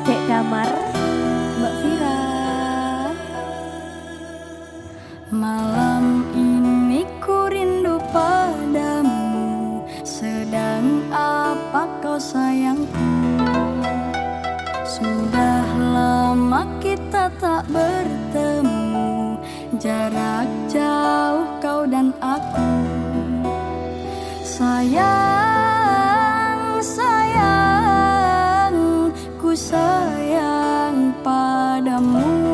Dek Damar, Mbak Vira. Malam ini ku rindu padamu, sedang apa kau sayangku? Sudah lama kita tak bertemu, jarak jauh kau dan aku. Sayang, sayang, ku sayang padamu.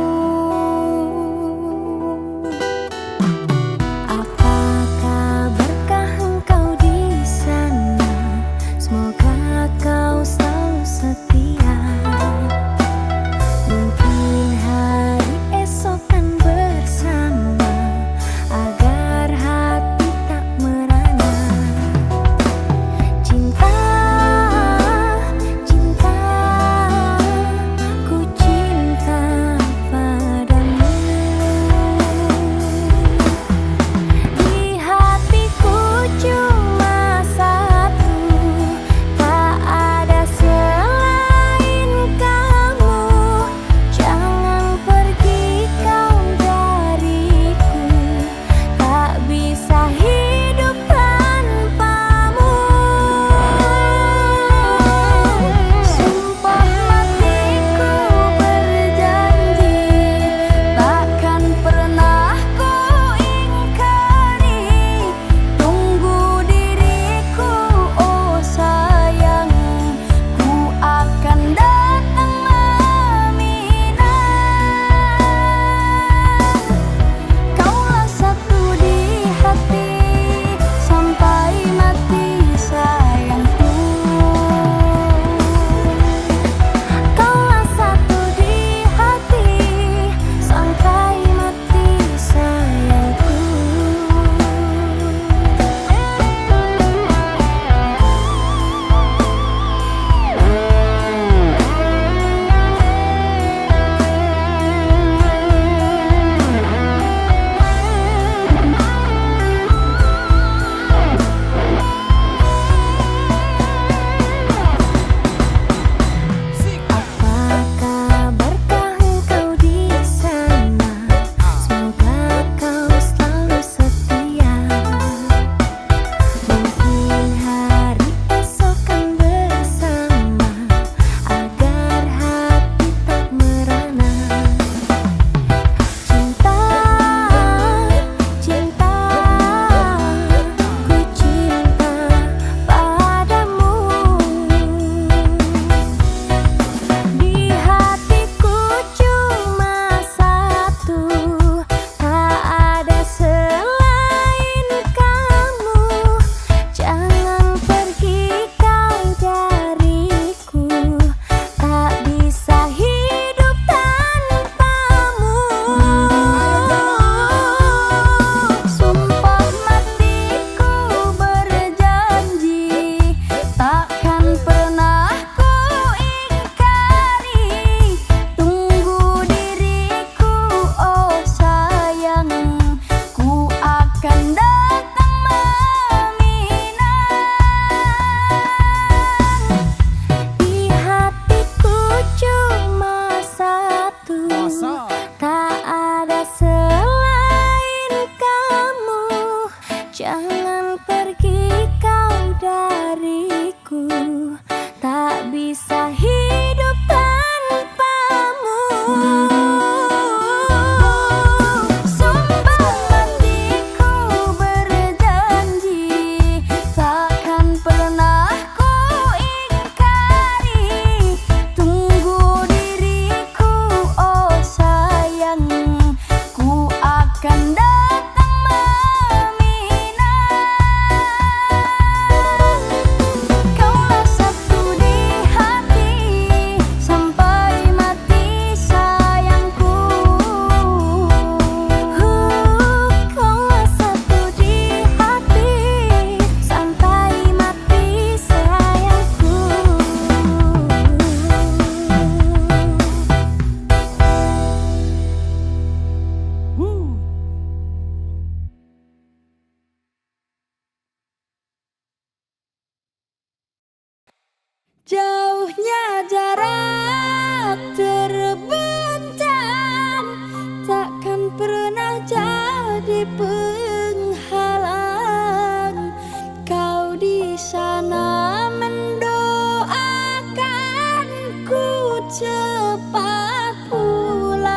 cepat pulang.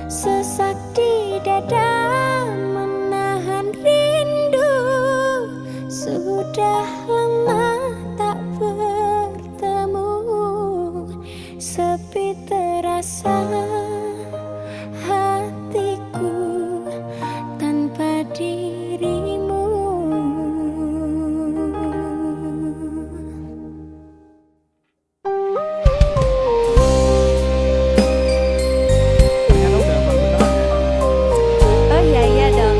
Sesak di dada menahan rindu, sudah lama tak bertemu. Sepi terasa hatiku tanpa dirimu. Oh iya iya dong.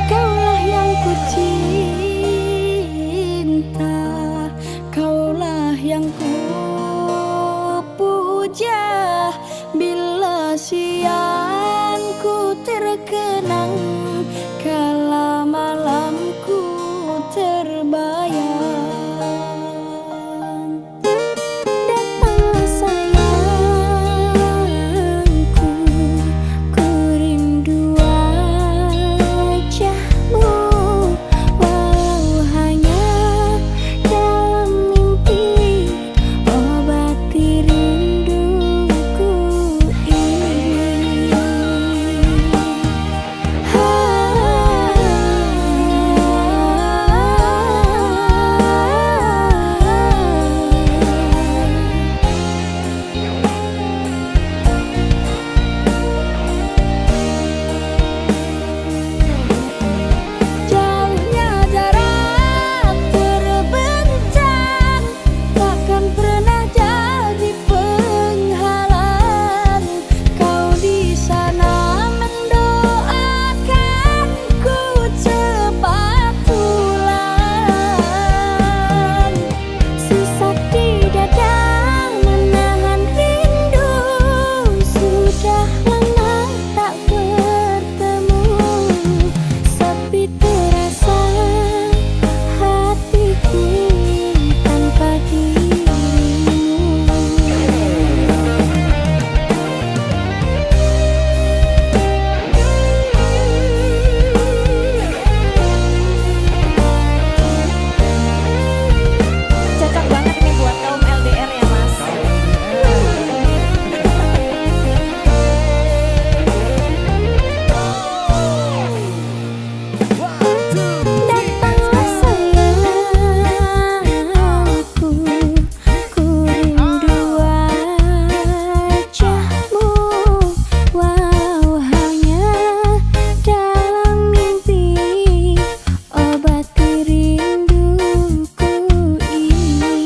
Kaulah yang ku cinta, kaulah yang ku puja. Bila siang ku terkenang, kala malamku terbayang. Datanglah sayangku, ku rindu wajahmu. Walau hanya dalam mimpi, obati rinduku ini. Jauhnya jarak terbentang, takkan pernah jadi penghalang. Kau di sana mendoakanku cepat pulang. Sesak di dada menahan rindu, sudah lama tak bertemu. Sepi terasa hatiku tanpa dirimu. Cocok banget ini buat kaum LDR ya Mas. Datanglah sayangku, ku rindu wajahmu. Walau hanya dalam mimpi, obati rinduku ini.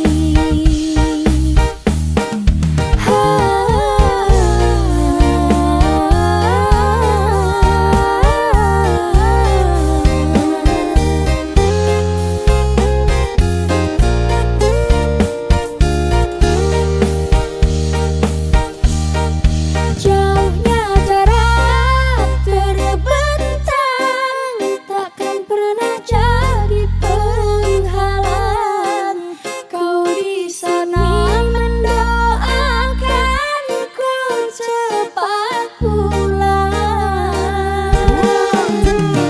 Jauhnya jarak terbentang, takkan pernah jadi penghalang. Kau di sana mendoakanku cepat pulang.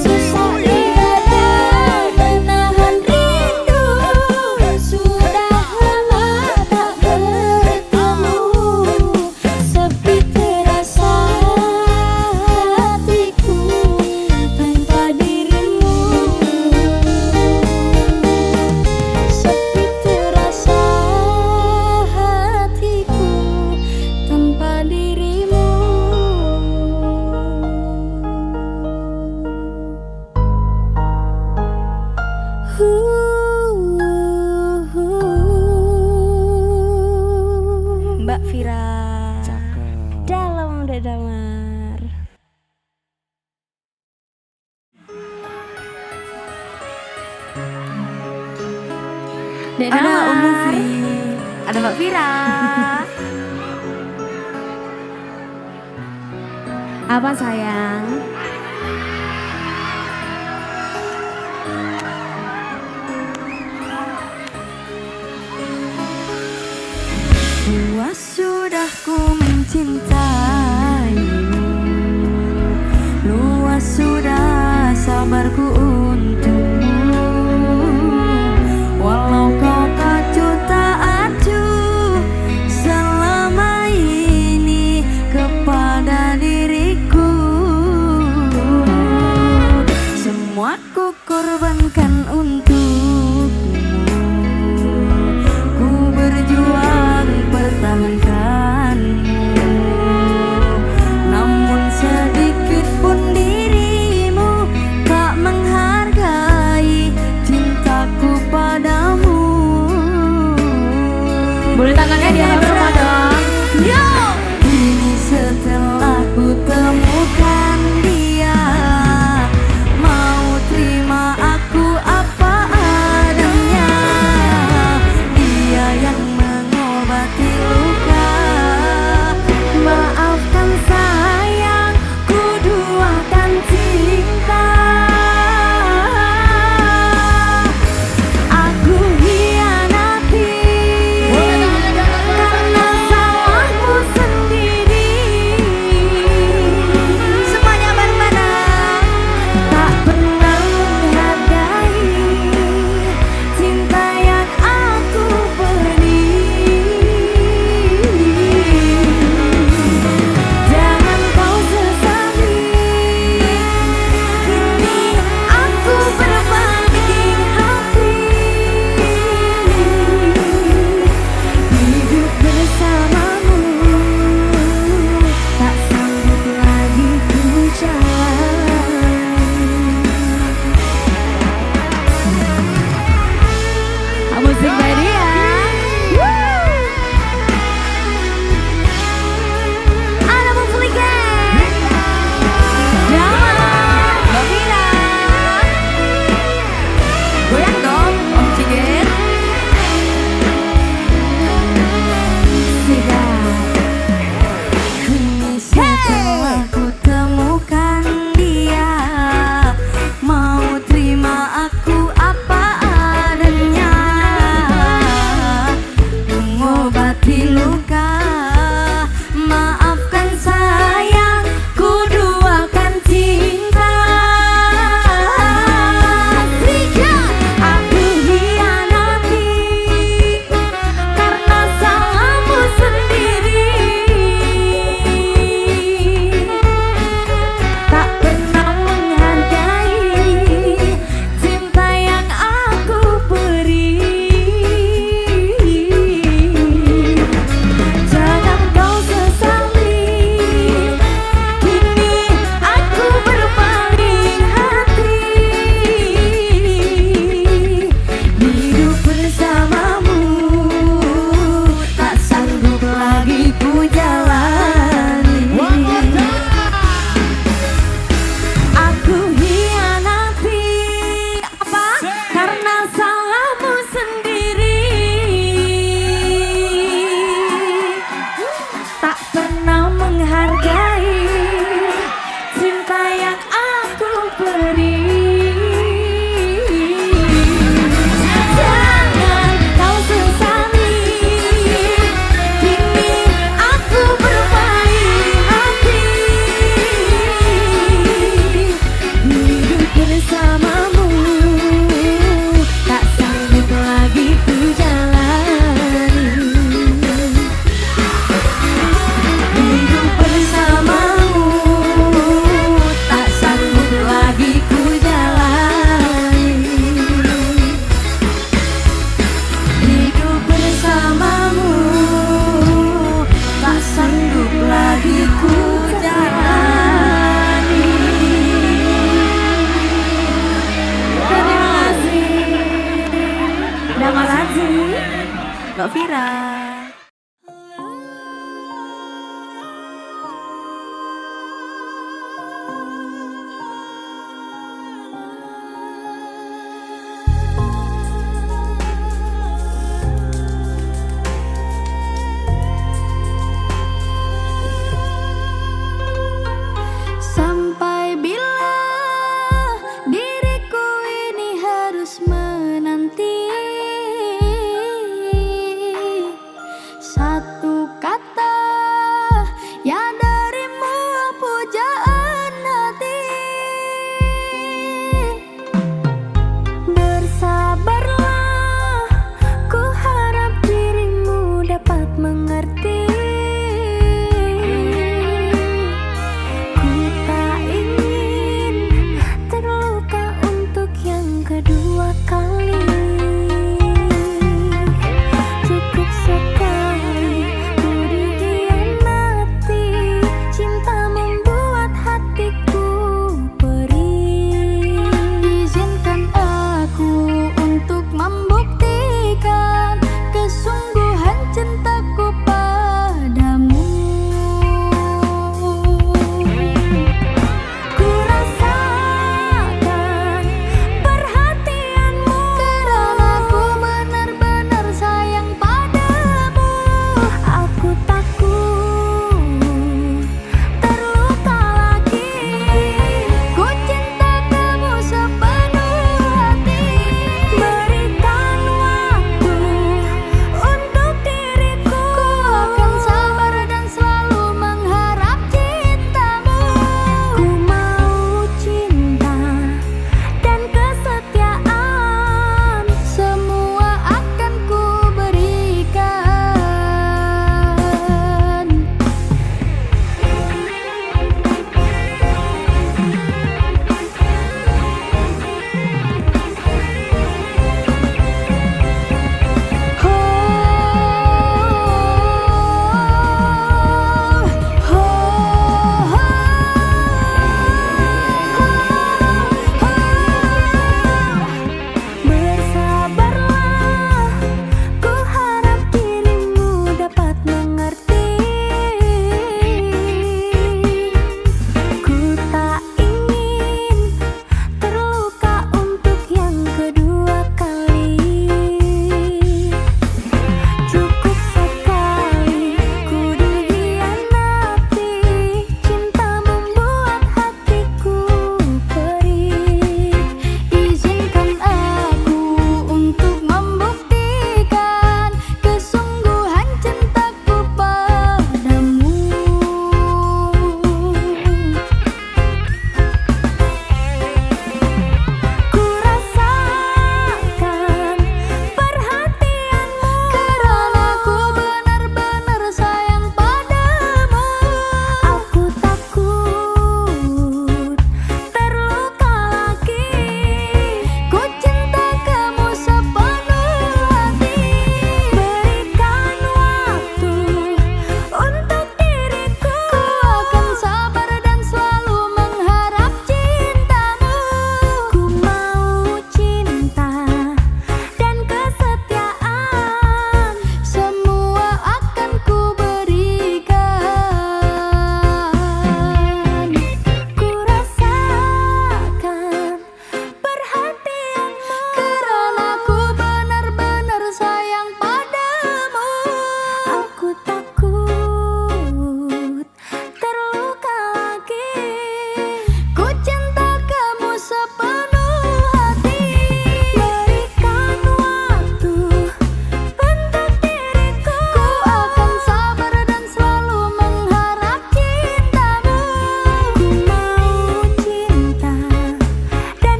Susah di dada menahan rindu, sudah lama tak bertemu. Sepi terasa hatiku tanpa dirimu. Sepi terasa hatiku tanpa dirimu. Mbak Vira. Cakep. Dalam Dadamar. Ada Om Mufi, ada Mbak Vira. Apa sayang? Puas sudah ku mencintai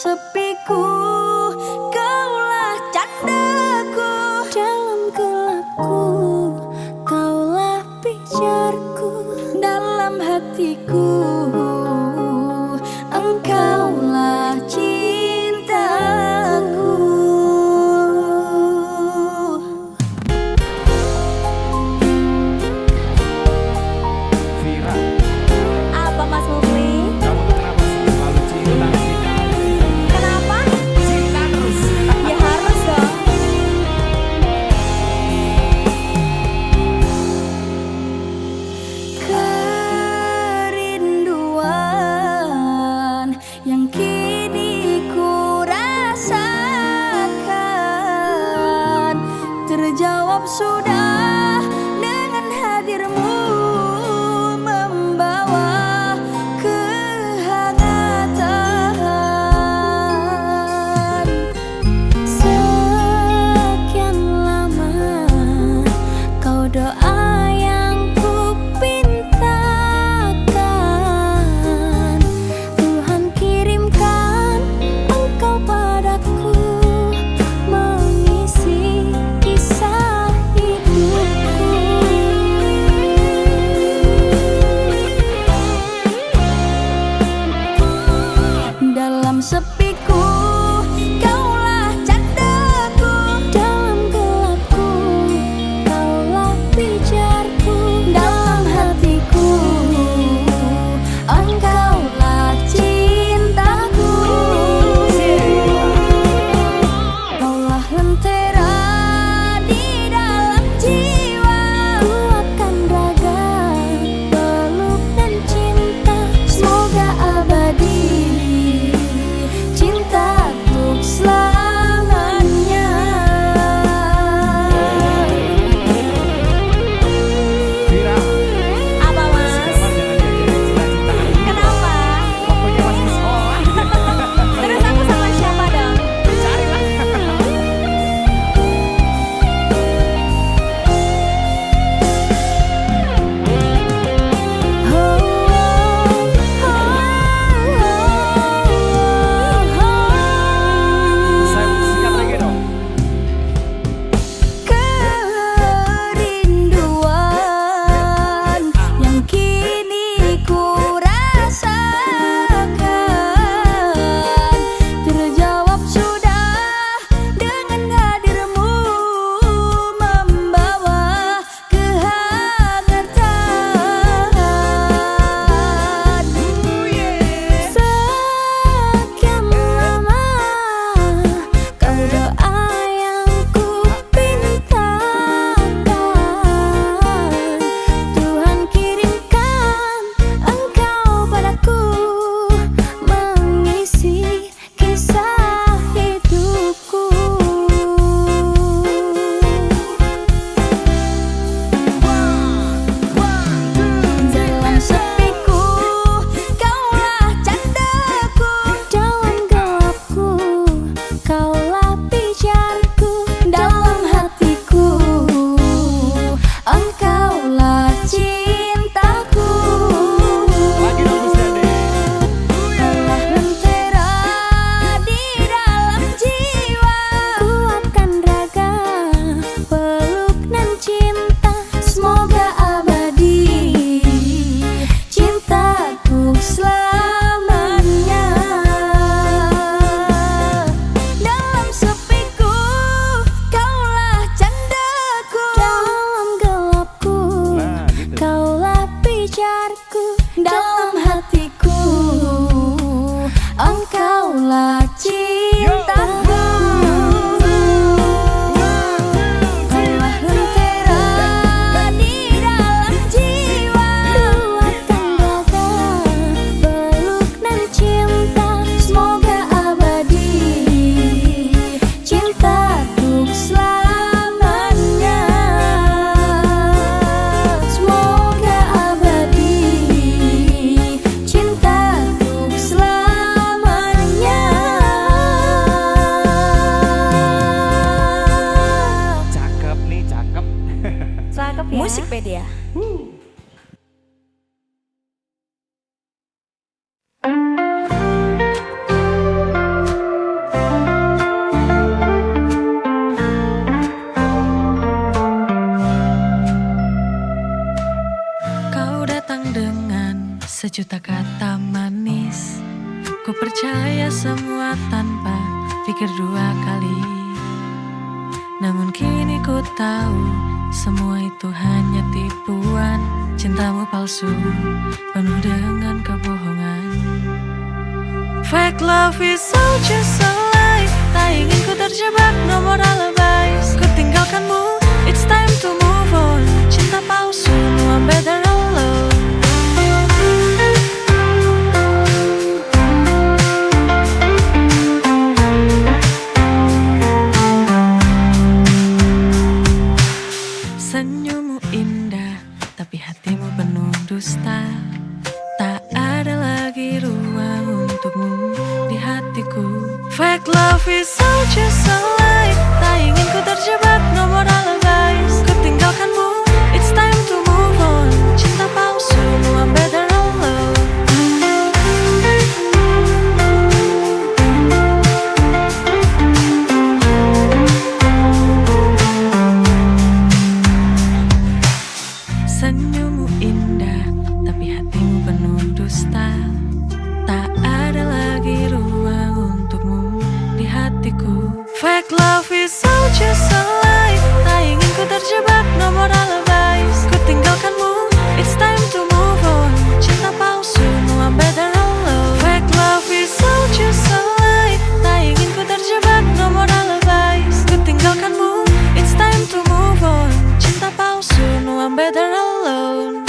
sepiku, kaulah candaku. Dalam gelapku, kaulah pijarku. Dalam hatiku, engkaulah cintaku. Vira, Apa Mas Mufli? kamu tuh kenapa sih selalu cinta aja? Kenapa? Cinta terus. Ya harus dong. Kerinduan yang kini ku rasakan terjawab sudah dengan hadirmu, membawa kehangatan. Sekian lama kau doa yang ku pintakan, Tuhan kirimkan engkau padaku, mengisi kisah hidupku. Dalam sepiku, kaulah candaku. Dalam gelapku, kaulah pijarku. Dalam hatiku, engkaulah cintaku. Kaulah lentera di dalam jiwa, kuatkan raga, peluk dan cinta. Semoga abadi, cinta untuk selamanya. Vira, Apa Mas? sekarang jangan diajarin cinta-cintaan. Kenapa? Waktunya masih sekolah. Terus aku sama siapa dong? Carilah. Singkat lagi dong. Kerinduan yang kini ku rasakan terjawab sudah dengan hadirmu, membawa kehangatan. Sekian lama kau doa yang ku pintakan, Tuhan kirimkan engkau padaku, mengisi kisah hidupku. Dalam sepiku, kaulah candaku. Dalam gelapku, kaulah pijarku. Dalam hatiku, engkaulah cintaku. Lagi dong Gus Dede. Kaulah lentera di dalam jiwa, kuatkan raga, peluk dan cinta. Semoga abadi, cintaku selamanya. Dalam sepiku, kaulah candaku. Dalam gelapku, Nah, gitu. kaulah pijarku. Dalam hatiku, engkaulah cintaku. Kaulah lentera di dalam jiwa, kuatkan raga, peluk dan cinta. Semoga abadi, cinta untuk selamanya. Semoga abadi, cinta untuk selamanya. Cakep nih, cakep. Cakep ya. Musikpedia. Sejuta kata manis, ku percaya semua tanpa pikir dua kali. Namun kini ku tahu semua itu hanya tipuan. Cintamu palsu, penuh dengan kebohongan. Fake love is all just a lie. Tak ingin ku terjebak nomor alibis. Ku tinggalkanmu, it's time to move on. Cinta palsu, no I'm better alone. Senyummu indah, tapi hatimu penuh dusta. Tak ada lagi ruang untukmu di hatiku. Fake love is all just a lie. Tak ingin ku terjebak nomor alibis. Ku tinggalkanmu, it's time to move on. Cinta palsu, no I'm better alone. Senyummu indah, tapi hatimu penuh dusta. Tak ada lagi ruang untukmu di hatiku. Fake love is all just a lie. Tak ingin ku terjebak nomor alibis. Ku tinggalkanmu, it's time to move on. Cinta palsu, no I'm better alone. Fake love is all just a lie. Tak ingin ku terjebak nomor alibis. Ku tinggalkanmu, it's time to move on. Cinta palsu, no I'm better alone.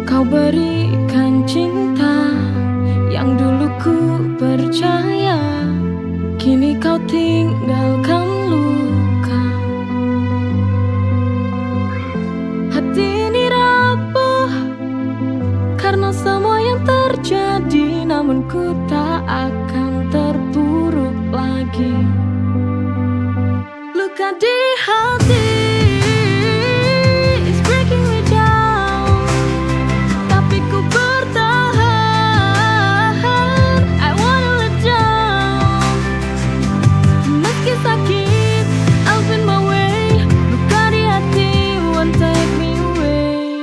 Kau berikan cinta yang dulu ku percaya. Kini kau tinggalkan luka. Hati ini rapuh karena semua yang terjadi. Namun ku tak akan terpuruk lagi. Luka di hati is breaking me down. Tapi ku bertahan, I wanna let down. Meski sakit, I'll find my way. Luka di hati won't take me away.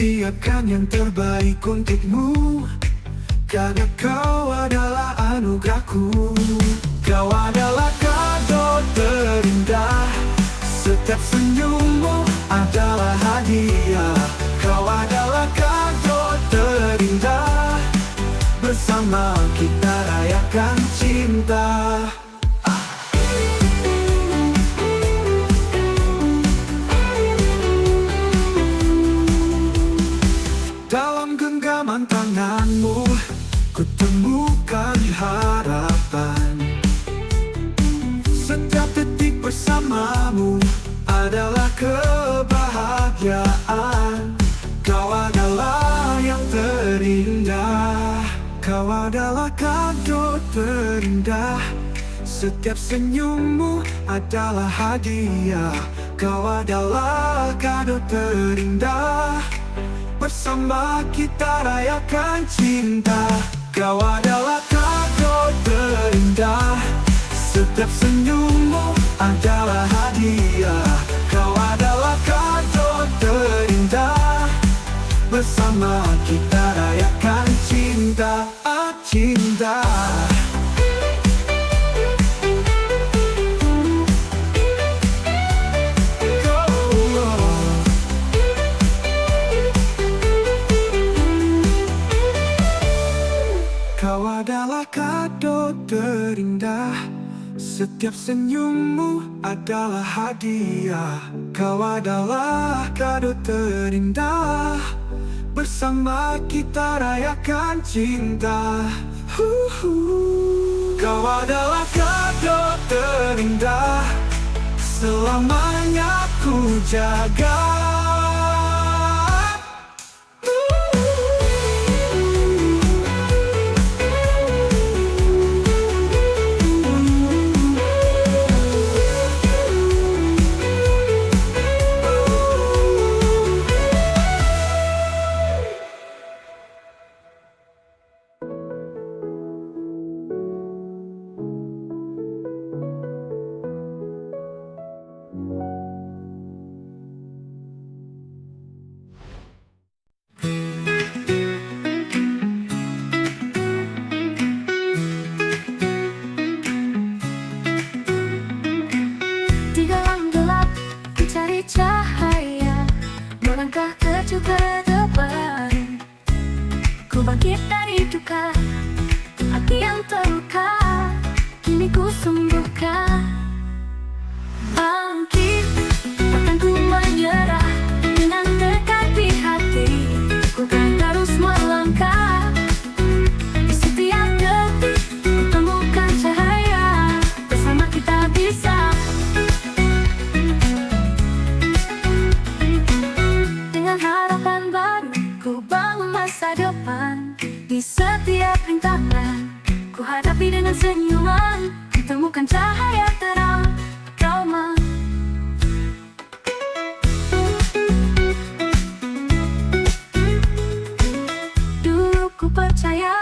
sediakan yang terbaik untukmu, karena kau adalah anugerahku. Kau adalah kado terindah, setiap senyummu adalah hadiah. Kau adalah kado terindah, bersama kita rayakan cinta. Dalam genggaman tanganmu, ku temukan harapan. Setiap detik bersamamu adalah kebahagiaan. Kau adalah yang terindah, kau adalah kado terindah. Setiap senyummu adalah hadiah. Kau adalah kado terindah, bersama kita rayakan cinta. Kau adalah kado terindah, setiap senyummu adalah hadiah. Kau adalah kado terindah, bersama kita rayakan cinta. Cinta. Kau adalah kado terindah, setiap senyummu adalah hadiah. Kau adalah kado terindah, bersama kita rayakan cinta. Kau adalah kado terindah, selamanya ku jaga. Di dalam gelap ku cari cahaya, melangkah terjun ke depan. Ku bangkit dari duka, hati yang terluka kini ku sembuhkan. Bangkit, takkan ku menyerah, dengan tekad di hati ku kan terus melangkah. Di setiap detik ku temukan cahaya, bersama kita bisa. Dengan harapan baru ku bangun masa depan. Di setiap rintangan ku hadapi dengan senyuman, ku temukan cahaya terang trauma. Dulu ku percaya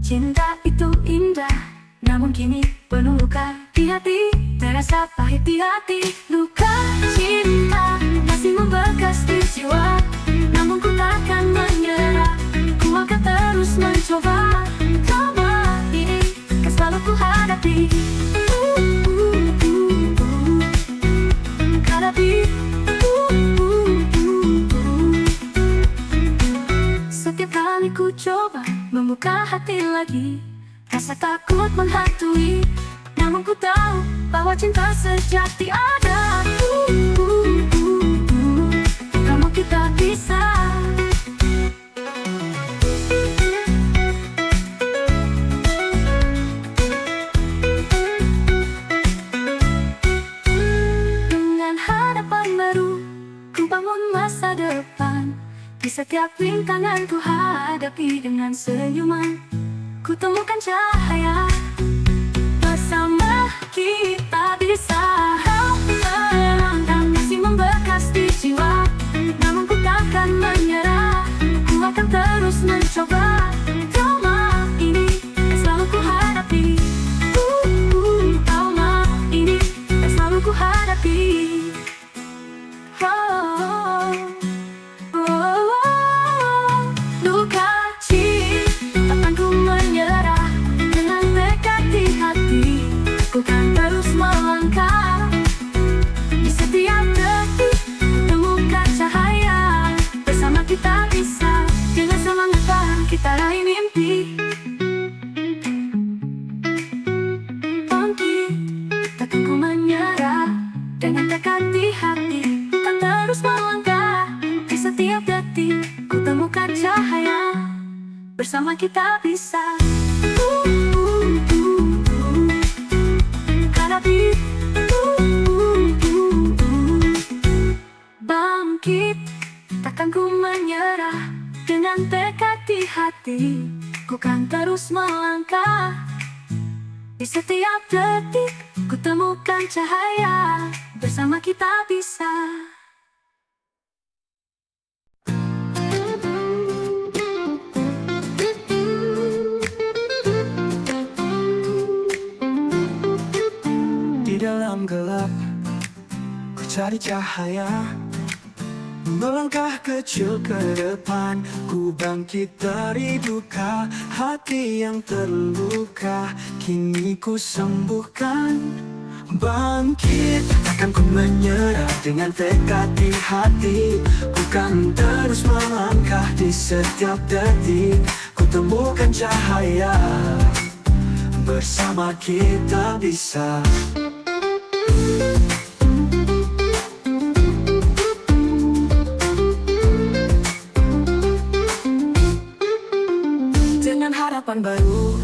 cinta itu indah, namun kini penuh luka di hati, terasa pahit di hati. Luka cinta masih membekas di jiwa, namun ku takkan menyerah, ku akan terus mencoba. Trauma ini kan selalu ku hadapi, hadapi. Setiap kali ku coba membuka hati lagi, rasa takut menghantui, namun ku tahu bahwa cinta sejati ada. Kamu kita bisa. Dengan harapan baru ku bangun masa depan. Di setiap rintangan ku hadapi dengan senyuman, ku temukan cahaya, bersama kita bisa. Kau terang masih membekas di jiwa, namun ku takkan menyerah, ku akan terus mencoba. Trauma ini kan selalu ku hadapi, trauma ini kan selalu ku hadapi. Oh, oh, oh. kita bisa hadapi. Bangkit, takkan ku menyerah. Dengan tekad di hati, ku kan terus melangkah. Di setiap detik, ku temukan cahaya. Bersama kita bisa. Di dalam gelap, ku cari cahaya. Melangkah kecil ke depan, ku bangkit dari duka. Hati yang terluka, kini ku sembuhkan. Bangkit, takkan ku menyerah. Dengan tekad di hati, ku kan terus melangkah. Di setiap detik, ku temukan cahaya. Bersama kita bisa. Dengan harapan baru,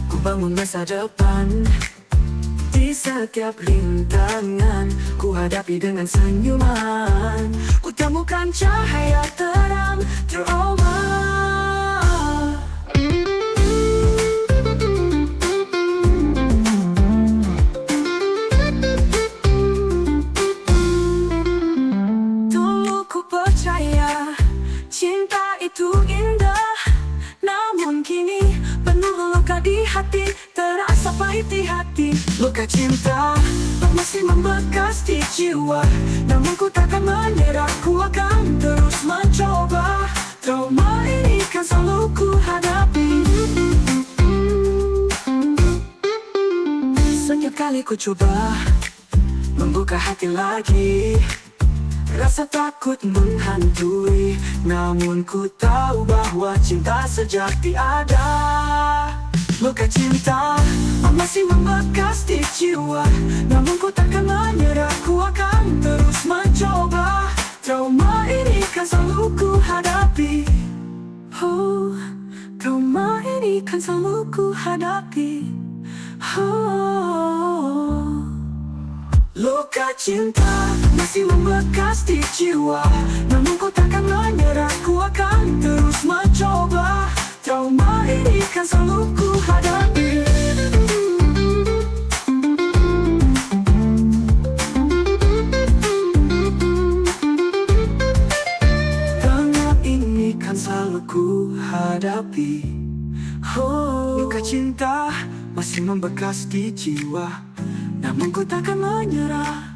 ku bangun masa depan. Di setiap rintangan, ku hadapi dengan senyuman. Ku temukan cahaya terang terobah. Dulu ku percaya cinta itu indah, namun kini penuh luka di hati. Terasa pahit di hati. Luka cinta masih membekas di jiwa, namun ku takkan menyerah. Ku akan terus mencoba. Trauma ini kan selalu ku hadapi. Setiap kali ku coba membuka hati lagi, rasa takut menghantui. Namun ku tahu bahwa cinta sejati ada. Luka cinta masih membekas di jiwa, namun ku takkan menyerah. Ku akan terus mencoba. Trauma ini kan selalu ku hadapi. Oh, trauma ini kan selalu ku hadapi. Oh, luka cinta masih membekas di jiwa, namun ku takkan menyerah. Ku akan terus mencoba. Trauma ini kan selalu ku hadapi. Dengan ini kan selalu ku hadapi. Oh, luka cinta masih membekas di jiwa, namun ku takkan menyerah.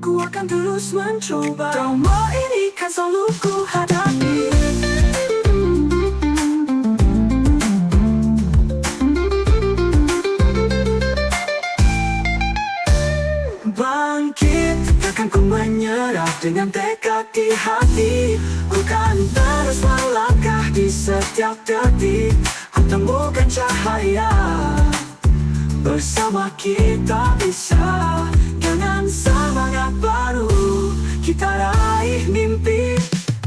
Ku akan terus mencoba. Trauma ini kan selalu ku hadapi. Bangkit, takkan ku menyerah. Dengan tekad di hati, ku kan terus melangkah. Di setiap detik, ku temukan cahaya. Bersama kita bisa. Dengan semangat baru, kita raih mimpi.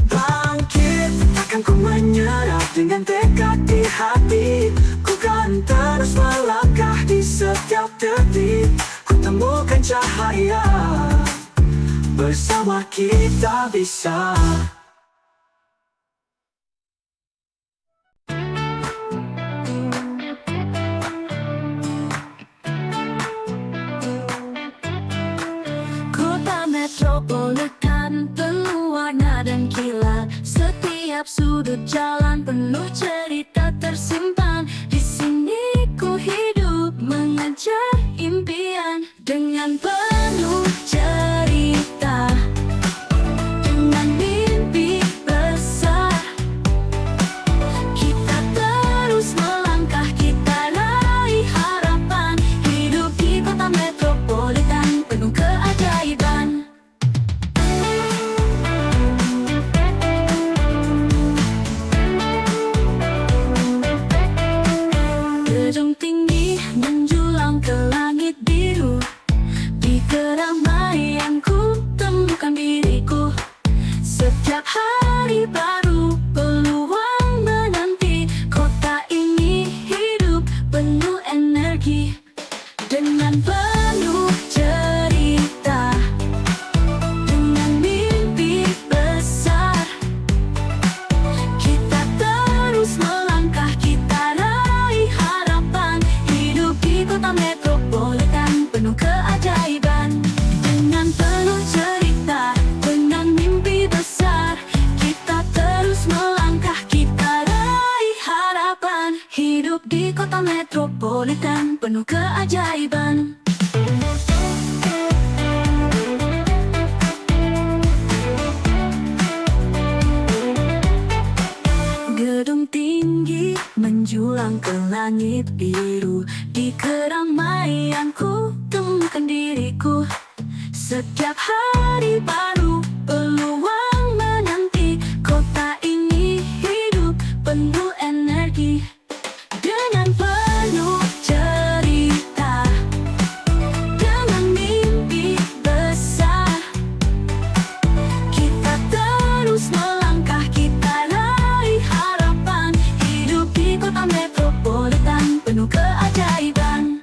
Bangkit, takkan ku menyerah. Dengan tekad di hati, ku kan terus melangkah. Di setiap detik, ku temukan cahaya. Bersama kita bisa. Kota metropolitan penuh warna dan kilat. Setiap sudut jalan penuh cerita tersimpan. Di sini ku hidup mengejar impian dengan penuh cerita, dengan mimpi besar. Kita terus melangkah, kita raih harapan. Hidup di kota metropolitan penuh keajaiban. Gedung tinggi menjulang ke langit biru. Di keramaianku temukan diriku. Setiap hari baru peluang menanti. Kota kota metropolitan penuh keajaiban. Gedung tinggi menjulang ke langit biru. Di keramaianku temukan diriku. Setiap hari baru peluang menanti. Kota ini hidup penuh energi dengan penuh cerita, dengan mimpi besar. Kita terus melangkah, kita raih harapan. Hidup di kota metropolitan penuh keajaiban.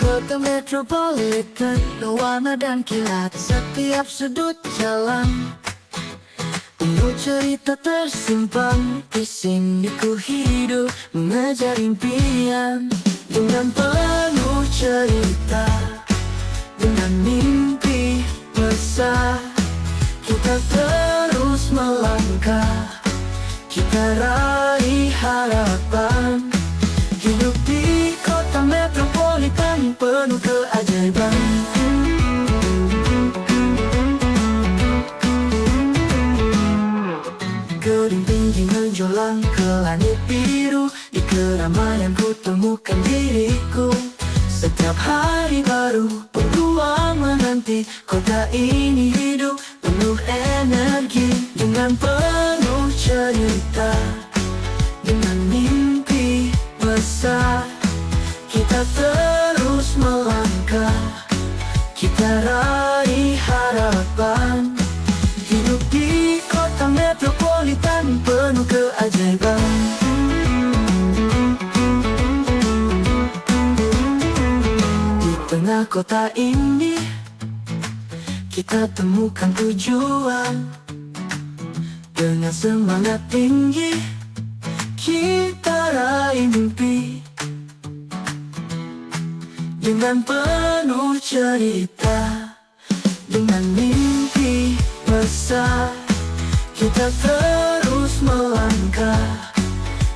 Kota metropolitan, warna dan kilat setiap sudut jalan. Penuh cerita tersimpan, di sini ku hidup mengejar impian. Dengan penuh cerita, dengan mimpi besar, kita terus melangkah, kita raih harapan. Hidup di kota metropolitan penuh keajaiban. Gedung tinggi menjulang ke langit biru. Di keramaianku temukan diriku. Setiap hari baru peluang menanti. Kota ini hidup penuh energi dengan penuh cerita, dengan mimpi besar. Kita terus melangkah, kita raih harapan. Hidup di kota metropolitan penuh keajaiban. Di tengah kota ini kita temukan tujuan. Dengan semangat tinggi kita raih mimpi. Dengan penuh cerita, dengan mimpi besar, kita terus melangkah,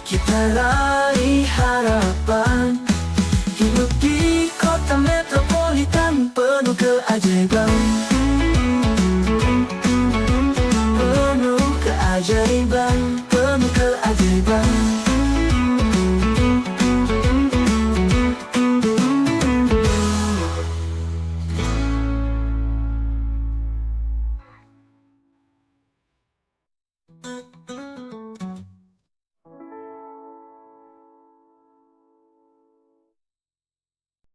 kita raih harapan. Hidup di kota metropolitan penuh keajaiban. Penuh keajaiban, penuh keajaiban.